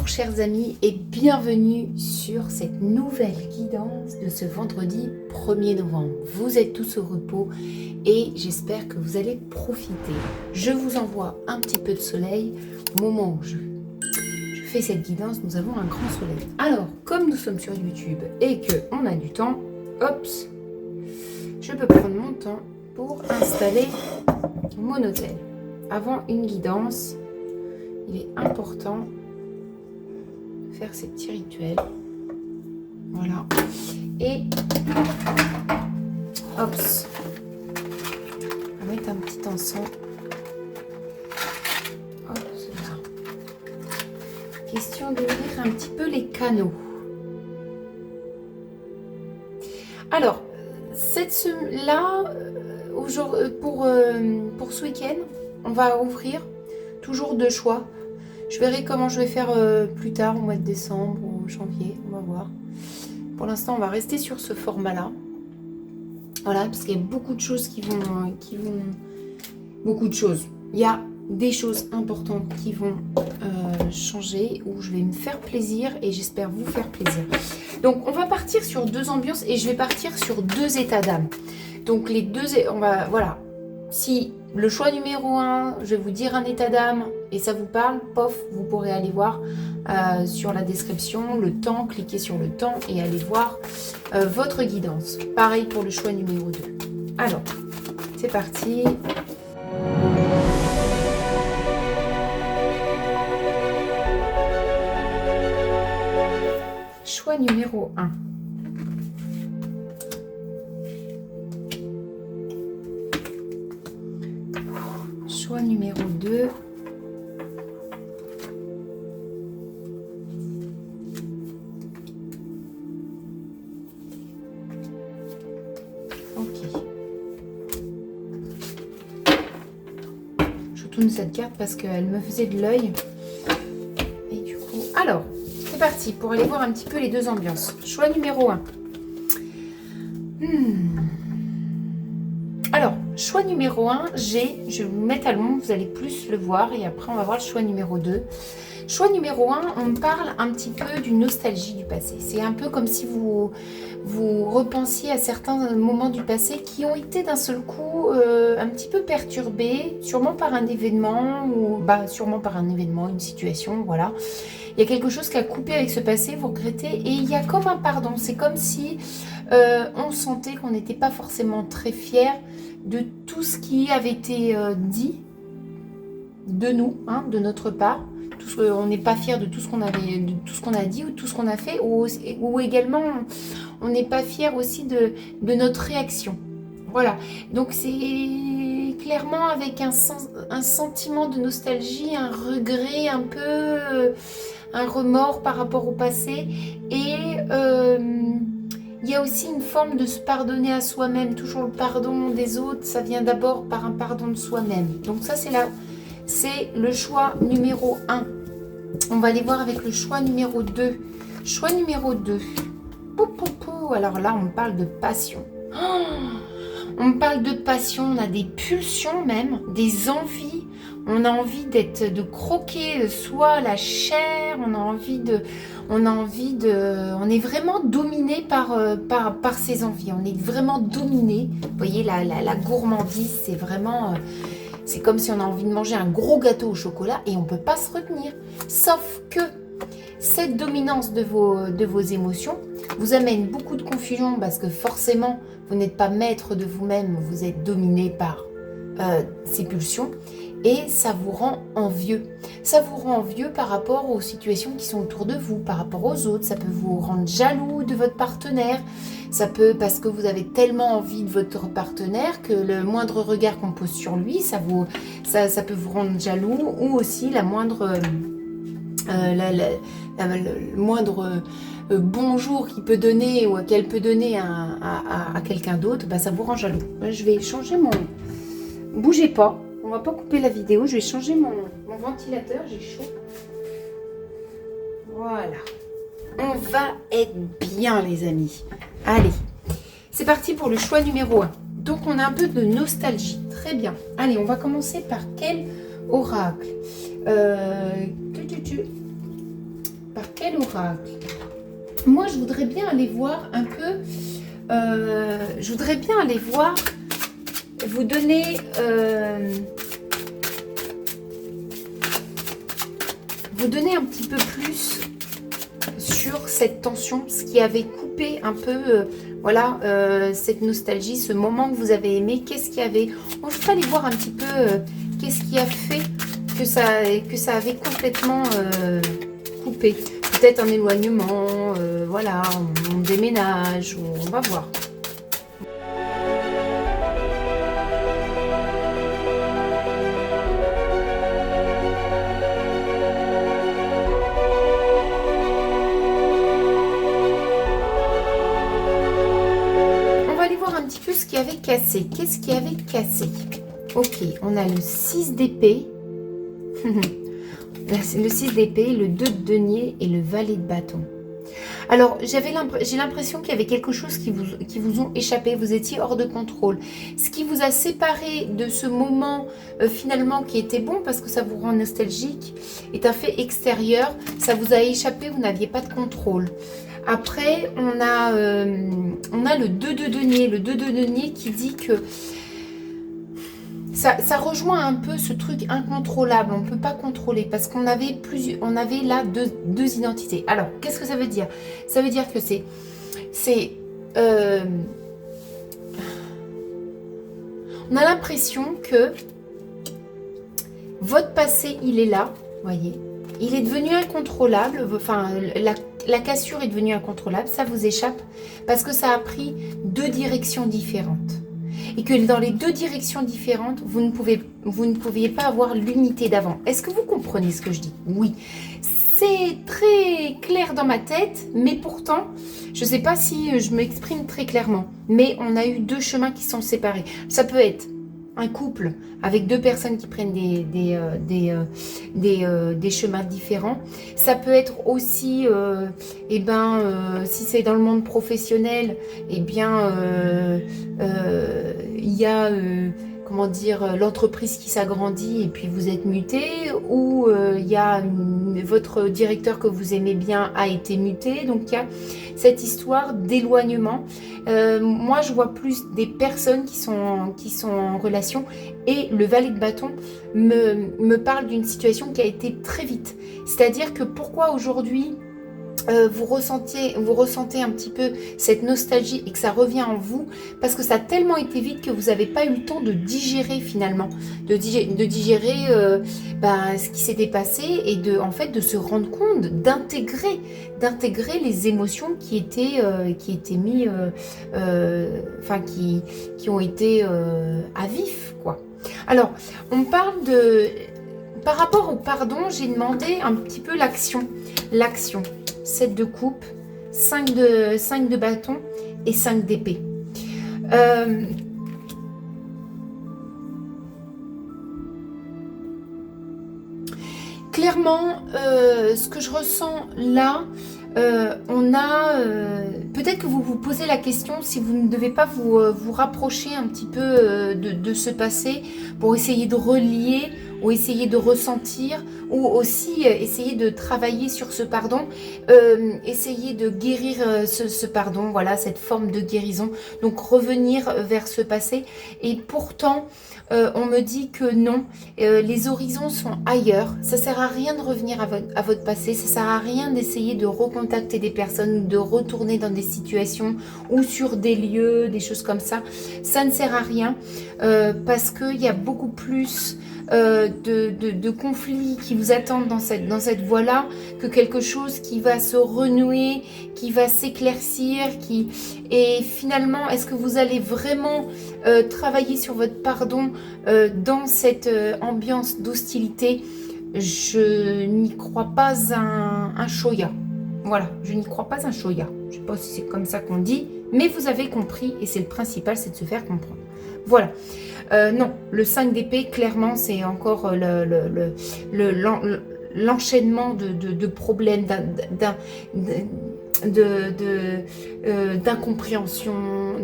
chers amis, et bienvenue sur cette nouvelle guidance de ce vendredi 1er novembre. Vous êtes tous au repos et j'espère que vous allez profiter. Je vous envoie un petit peu de soleil. Au moment où je fais cette guidance, nous avons un grand soleil. Alors, comme nous sommes sur YouTube et qu'on a du temps, hop, je peux prendre mon temps pour installer mon hôtel. Avant une guidance, il est important de faire ces petits rituels. Voilà. Et hop, on va mettre un petit encens. Hop, là. Question d'ouvrir un petit peu les canaux. Alors, là, pour ce week-end, on va ouvrir toujours 2 choix. Je verrai comment je vais faire plus tard, au mois de décembre ou janvier, on va voir. Pour l'instant, on va rester sur ce format-là. Voilà, parce qu'il y a beaucoup de choses qui vont... Beaucoup de choses. Il y a des choses importantes qui vont changer, où je vais me faire plaisir et j'espère vous faire plaisir. Donc, on va partir sur 2 ambiances et je vais partir sur 2 états d'âme. Donc, les 2... Voilà. Si le choix numéro 1, je vais vous dire un état d'âme et ça vous parle, pof, vous pourrez aller voir sur la description le temps, cliquez sur le temps et allez voir votre guidance. Pareil pour le choix numéro 2. Alors, c'est parti. Choix numéro 1. Choix numéro 2. Ok. Je tourne cette carte parce qu'elle me faisait de l'œil. Et du coup... Alors, c'est parti pour aller voir un petit peu les 2 ambiances. Choix numéro 1. Alors, choix numéro 1, je vais vous mettre à l'ombre, vous allez plus le voir et après on va voir le choix numéro 2. Choix numéro 1, on me parle un petit peu d'une nostalgie du passé. C'est un peu comme si vous repensiez à certains moments du passé qui ont été d'un seul coup un petit peu perturbés, sûrement par un événement, une situation, voilà. Il y a quelque chose qui a coupé avec ce passé, vous regrettez et il y a comme un pardon. C'est comme si on sentait qu'on n'était pas forcément très fiers de tout ce qui avait été dit de nous, hein, de notre part. On n'est pas fiers de tout ce qu'on a dit ou tout ce qu'on a fait, ou également on n'est pas fiers aussi de notre réaction. Voilà, donc c'est clairement avec un sentiment de nostalgie, un regret, un peu un remords par rapport au passé, et il y a aussi une forme de se pardonner à soi-même. Toujours le pardon des autres, ça vient d'abord par un pardon de soi-même. Donc ça, c'est le choix numéro 1. On va aller voir avec le choix numéro 2. Choix numéro 2. Alors là, on parle de passion. On me parle de passion, on a des pulsions même, des envies. On a envie de croquer soit la chair, on est vraiment dominé par ces envies. On est vraiment dominé. Vous voyez, la gourmandise, c'est vraiment... c'est comme si on a envie de manger un gros gâteau au chocolat et on ne peut pas se retenir. Sauf que cette dominance de vos émotions vous amène beaucoup de confusion parce que forcément, vous n'êtes pas maître de vous-même, vous êtes dominé par ces pulsions et ça vous rend envieux. Ça vous rend envieux par rapport aux situations qui sont autour de vous, par rapport aux autres. Ça peut vous rendre jaloux de votre partenaire. Ça peut, parce que vous avez tellement envie de votre partenaire que le moindre regard qu'on pose sur lui, ça peut vous rendre jaloux, ou aussi le moindre bonjour qu'il peut donner ou qu'elle peut donner à quelqu'un d'autre, bah, ça vous rend jaloux. Je vais changer mon... Bougez pas, on va pas couper la vidéo, je vais changer mon ventilateur, j'ai chaud. Voilà. On va être bien, les amis. Allez, c'est parti pour le choix numéro 1. Donc, on a un peu de nostalgie. Très bien. Allez, on va commencer par quel oracle quel oracle? Moi, je voudrais bien aller voir un peu... je voudrais bien aller voir... Vous donner... vous donner un petit peu plus sur cette tension, ce qui avait coupé un peu, voilà, cette nostalgie, ce moment que vous avez aimé. Qu'est-ce qui avait... Bon, je vais aller voir un petit peu qu'est-ce qui a fait que ça avait complètement coupé. Peut-être un éloignement, voilà, on déménage, on va voir. Un petit peu ce qui avait cassé. Qu'est-ce qui avait cassé? Ok, on a le 6 d'épée, le 6 d'épée, le 2 de denier et le valet de bâton. Alors, j'ai l'impression qu'il y avait quelque chose qui vous ont échappé, vous étiez hors de contrôle. Ce qui vous a séparé de ce moment finalement qui était bon parce que ça vous rend nostalgique est un fait extérieur, ça vous a échappé, vous n'aviez pas de contrôle. Après, on a le 2 de denier. Le 2 de denier qui dit que ça rejoint un peu ce truc incontrôlable. On ne peut pas contrôler parce qu'on avait là deux identités. Alors, qu'est-ce que ça veut dire? Ça veut dire que on a l'impression que votre passé, il est là, voyez. Il est devenu incontrôlable, enfin, la cassure est devenue incontrôlable, ça vous échappe parce que ça a pris deux directions différentes. Et que dans les deux directions différentes, vous ne pouviez pas avoir l'unité d'avant. Est-ce que vous comprenez ce que je dis? Oui. C'est très clair dans ma tête, mais pourtant, je ne sais pas si je m'exprime très clairement. Mais on a eu deux chemins qui sont séparés. Ça peut être un couple avec deux personnes qui prennent des chemins différents. Ça peut être aussi, si c'est dans le monde professionnel, il y a comment dire, l'entreprise qui s'agrandit et puis vous êtes muté, ou il y a votre directeur que vous aimez bien a été muté, donc il y a cette histoire d'éloignement. Moi je vois plus des personnes qui sont en relation, et le valet de bâton me parle d'une situation qui a été très vite, c'est-à-dire que pourquoi aujourd'hui vous ressentez un petit peu cette nostalgie et que ça revient en vous, parce que ça a tellement été vite que vous n'avez pas eu le temps de digérer finalement, de digérer ce qui s'était passé, et en fait de se rendre compte, d'intégrer les émotions qui étaient mis, qui ont été à vif, quoi. Alors, on parle par rapport au pardon, j'ai demandé un petit peu l'action. 7 de coupe, 5 de bâton et 5 d'épée. Clairement, ce que je ressens là, peut-être que vous vous posez la question si vous ne devez pas vous rapprocher un petit peu de ce passé pour essayer de relier ou essayer de ressentir, ou aussi essayer de travailler sur ce pardon, essayer de guérir ce pardon, voilà, cette forme de guérison, donc revenir vers ce passé. Et pourtant, on me dit que non, les horizons sont ailleurs, ça sert à rien de revenir à votre passé, ça sert à rien d'essayer de recontacter des personnes, de retourner dans des situations ou sur des lieux, des choses comme ça, ça ne sert à rien, parce qu'il y a beaucoup plus de conflits qui vous attendent dans cette voie-là, que quelque chose qui va se renouer, qui va s'éclaircir, et finalement, est-ce que vous allez vraiment travailler sur votre pardon dans cette ambiance d'hostilité? Je n'y crois pas un shoya. Voilà, je n'y crois pas un shoya. Je ne sais pas si c'est comme ça qu'on dit, mais vous avez compris, et c'est le principal, c'est de se faire comprendre. Voilà. Non, le 5 d'épée, clairement, c'est encore l'enchaînement de problèmes, d'incompréhension,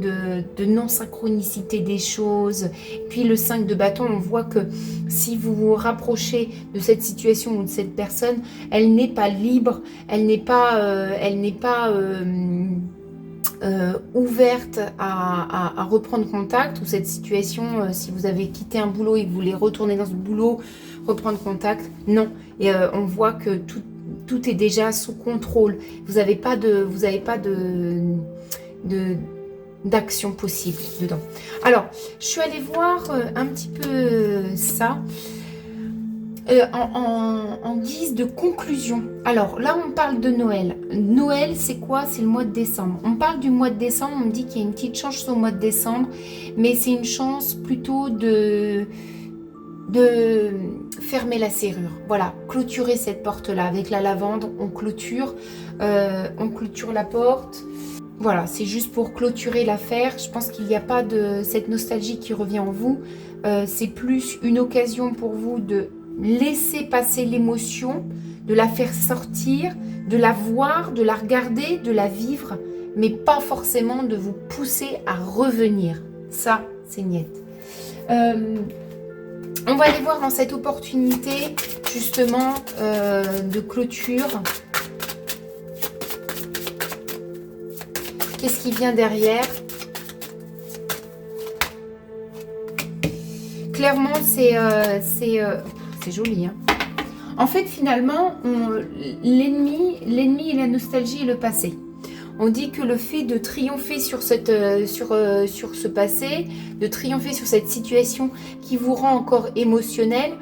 de non-synchronicité des choses. Puis le 5 de bâton, on voit que si vous vous rapprochez de cette situation ou de cette personne, elle n'est pas libre, elle n'est pas ouverte à reprendre contact, ou cette situation, si vous avez quitté un boulot et que vous voulez retourner dans ce boulot, reprendre contact, non. Et on voit que tout est déjà sous contrôle. Vous n'avez pas d'action possible dedans. Alors, je suis allée voir un petit peu ça en guise de conclusion. Alors là, on parle de Noël. Noël, c'est quoi? C'est le mois de décembre. On parle du mois de décembre, on me dit qu'il y a une petite chance au mois de décembre, mais c'est une chance plutôt de fermer la serrure. Voilà, clôturer cette porte-là. Avec la lavande, on clôture la porte. Voilà, c'est juste pour clôturer l'affaire. Je pense qu'il n'y a pas de cette nostalgie qui revient en vous. C'est plus une occasion pour vous de laisser passer l'émotion, de la faire sortir, de la voir, de la regarder, de la vivre, mais pas forcément de vous pousser à revenir. Ça, c'est niet. On va aller voir dans cette opportunité, justement, de clôture. Qu'est-ce qui vient derrière? Clairement, c'est joli. Hein. En fait, finalement, l'ennemi et la nostalgie et le passé. On dit que le fait de triompher sur ce passé, de triompher sur cette situation qui vous rend encore émotionnel,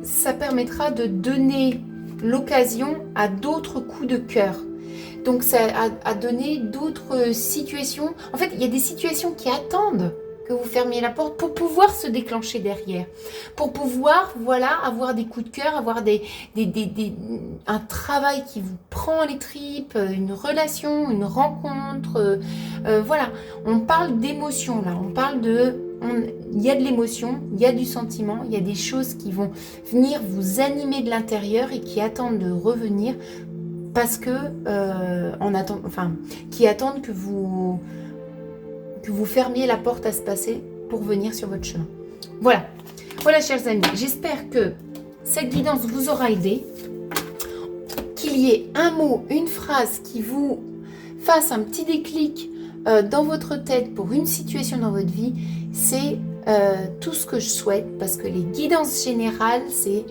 ça permettra de donner l'occasion à d'autres coups de cœur. Donc ça a donné d'autres situations. En fait, il y a des situations qui attendent que vous fermiez la porte pour pouvoir se déclencher derrière. Pour pouvoir, voilà, avoir des coups de cœur, avoir un travail qui vous prend les tripes, une relation, une rencontre. Voilà, on parle d'émotion là. On parle il y a de l'émotion, il y a du sentiment, il y a des choses qui vont venir vous animer de l'intérieur et qui attendent de revenir parce que qui attendent que vous fermiez la porte à se passer pour venir sur votre chemin. Voilà, chers amis, j'espère que cette guidance vous aura aidé, qu'il y ait un mot, une phrase qui vous fasse un petit déclic dans votre tête pour une situation dans votre vie. C'est tout ce que je souhaite, parce que les guidances générales, c'est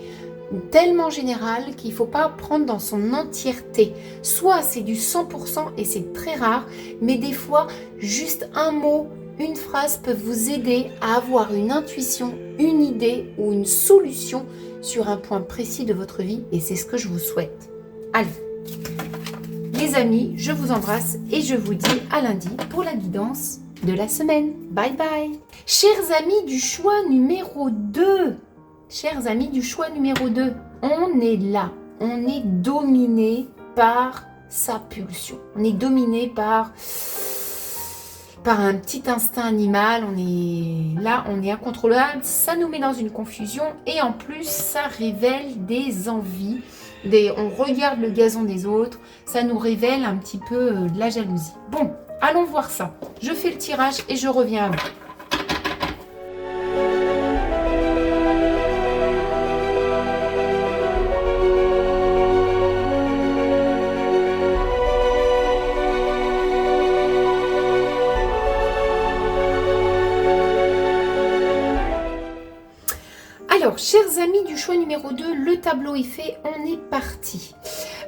tellement général qu'il ne faut pas prendre dans son entièreté. Soit c'est du 100% et c'est très rare, mais des fois, juste un mot, une phrase peut vous aider à avoir une intuition, une idée ou une solution sur un point précis de votre vie, et c'est ce que je vous souhaite. Allez, les amis, je vous embrasse et je vous dis à lundi pour la guidance de la semaine. Bye bye. Chers amis du choix numéro 2, chers amis du choix numéro 2, on est là, on est dominé par sa pulsion. On est dominé par un petit instinct animal, on est là, on est incontrôlable, ça nous met dans une confusion et en plus ça révèle des envies, on regarde le gazon des autres, ça nous révèle un petit peu de la jalousie. Bon, allons voir ça. Je fais le tirage et je reviens à vous. Alors, chers amis du choix numéro 2, le tableau est fait, on est parti.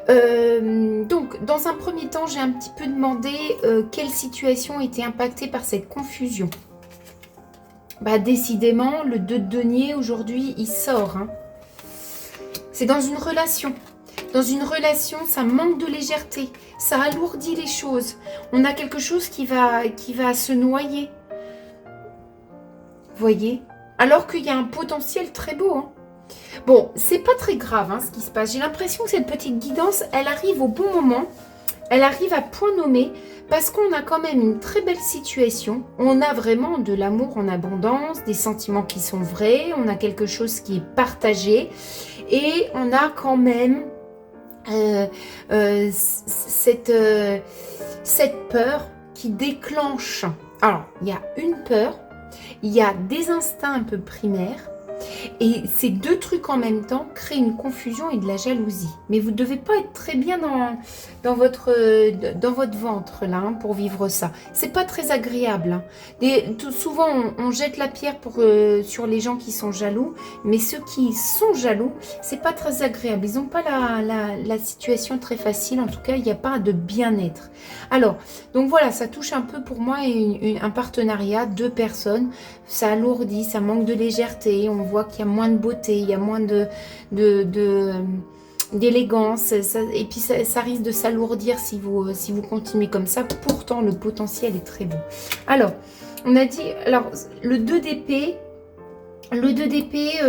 Donc, dans un premier temps, j'ai un petit peu demandé quelle situation était impactée par cette confusion. Bah, décidément, le 2 de denier, aujourd'hui, il sort. Hein. C'est dans une relation. Dans une relation, ça manque de légèreté, ça alourdit les choses. On a quelque chose qui va se noyer. Vous voyez ? Alors qu'il y a un potentiel très beau. Hein. Bon, c'est pas très grave hein, ce qui se passe. J'ai l'impression que cette petite guidance, elle arrive au bon moment. Elle arrive à point nommé parce qu'on a quand même une très belle situation. On a vraiment de l'amour en abondance, des sentiments qui sont vrais. On a quelque chose qui est partagé. Et on a quand même euh, euh, cette, euh, cette peur qui déclenche. Alors, il y a une peur, il y a des instincts un peu primaires, et ces deux trucs en même temps créent une confusion et de la jalousie. Mais vous ne devez pas être très bien dans votre ventre là, hein, pour vivre ça. C'est pas très agréable. Hein. Souvent, on jette la pierre sur les gens qui sont jaloux, mais ceux qui sont jaloux, c'est pas très agréable. Ils n'ont pas la situation très facile. En tout cas, il n'y a pas de bien-être. Alors, donc voilà, ça touche un peu pour moi un partenariat, deux personnes. Ça alourdit, ça manque de légèreté. On voit qu'il y a moins de beauté, il y a moins d'élégance, et puis ça risque de s'alourdir si vous continuez comme ça. Pourtant, le potentiel est très beau. Alors, on a dit, alors le 2 d'épée,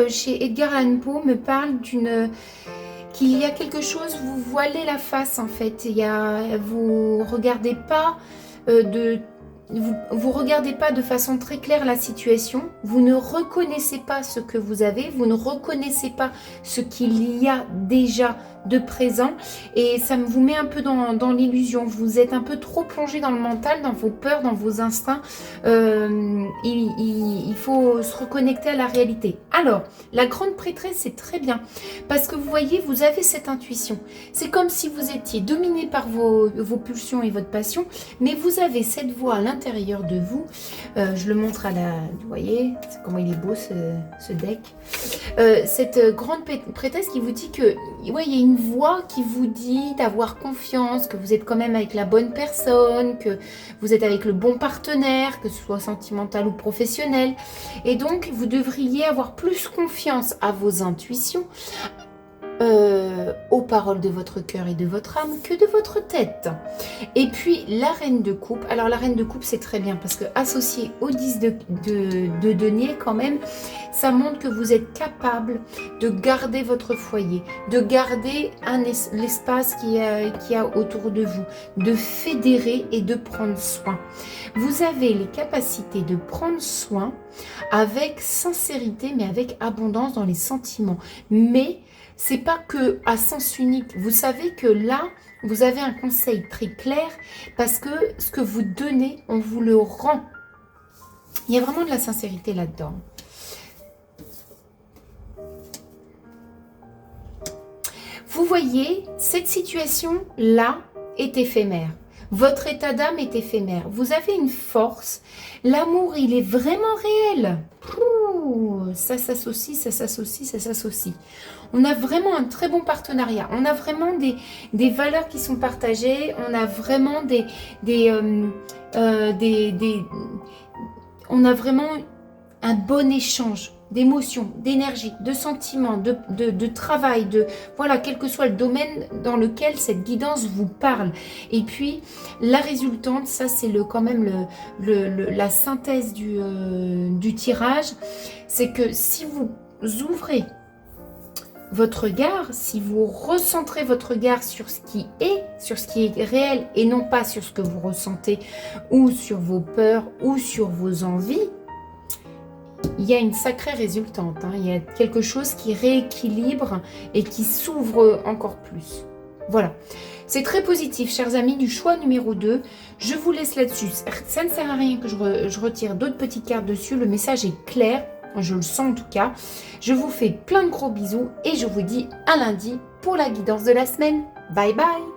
chez Edgar Allan Poe me parle qu'il y a quelque chose, vous voilez la face en fait. Vous regardez pas vous regardez pas de façon très claire la situation, vous ne reconnaissez pas ce que vous avez, vous ne reconnaissez pas ce qu'il y a déjà de présent, et ça vous met un peu dans l'illusion. Vous êtes un peu trop plongé dans le mental, dans vos peurs, dans vos instincts. Il faut se reconnecter à la réalité. Alors, la grande prêtresse, c'est très bien, parce que vous voyez, vous avez cette intuition. C'est comme si vous étiez dominé par vos pulsions et votre passion, mais vous avez cette voix à l'intérieur de vous. Je le montre vous voyez, comment il est beau ce deck. Cette grande prêtresse qui vous dit que, ouais, il y a une voix qui vous dit d'avoir confiance, que vous êtes quand même avec la bonne personne, que vous êtes avec le bon partenaire, que ce soit sentimental ou professionnel. Et donc, vous devriez avoir plus confiance à vos intuitions, aux paroles de votre cœur et de votre âme que de votre tête. Et puis la reine de coupe, alors la reine de coupe c'est très bien parce que associé au 10 de denier quand même, ça montre que vous êtes capable de garder votre foyer, de garder l'espace qu'il y a autour de vous, de fédérer et de prendre soin. Vous avez les capacités de prendre soin avec sincérité mais avec abondance dans les sentiments. Mais c'est pas que à sens unique. Vous savez que là, vous avez un conseil très clair parce que ce que vous donnez, on vous le rend. Il y a vraiment de la sincérité là-dedans. Vous voyez, cette situation-là est éphémère. Votre état d'âme est éphémère. Vous avez une force. L'amour, il est vraiment réel. Ça s'associe, ça s'associe, ça s'associe. On a vraiment un très bon partenariat. On a vraiment des valeurs qui sont partagées. On a vraiment on a vraiment un bon échange d'émotions, d'énergie, de sentiments, de travail, voilà, quel que soit le domaine dans lequel cette guidance vous parle. Et puis, la résultante, ça c'est quand même la synthèse du tirage, c'est que si vous ouvrez votre regard, si vous recentrez votre regard sur ce qui est réel et non pas sur ce que vous ressentez ou sur vos peurs ou sur vos envies, il y a une sacrée résultante. Hein. Il y a quelque chose qui rééquilibre et qui s'ouvre encore plus. Voilà. C'est très positif, chers amis, du choix numéro 2. Je vous laisse là-dessus. Ça ne sert à rien que je retire d'autres petites cartes dessus. Le message est clair. Je le sens en tout cas. Je vous fais plein de gros bisous et je vous dis à lundi pour la guidance de la semaine. Bye bye!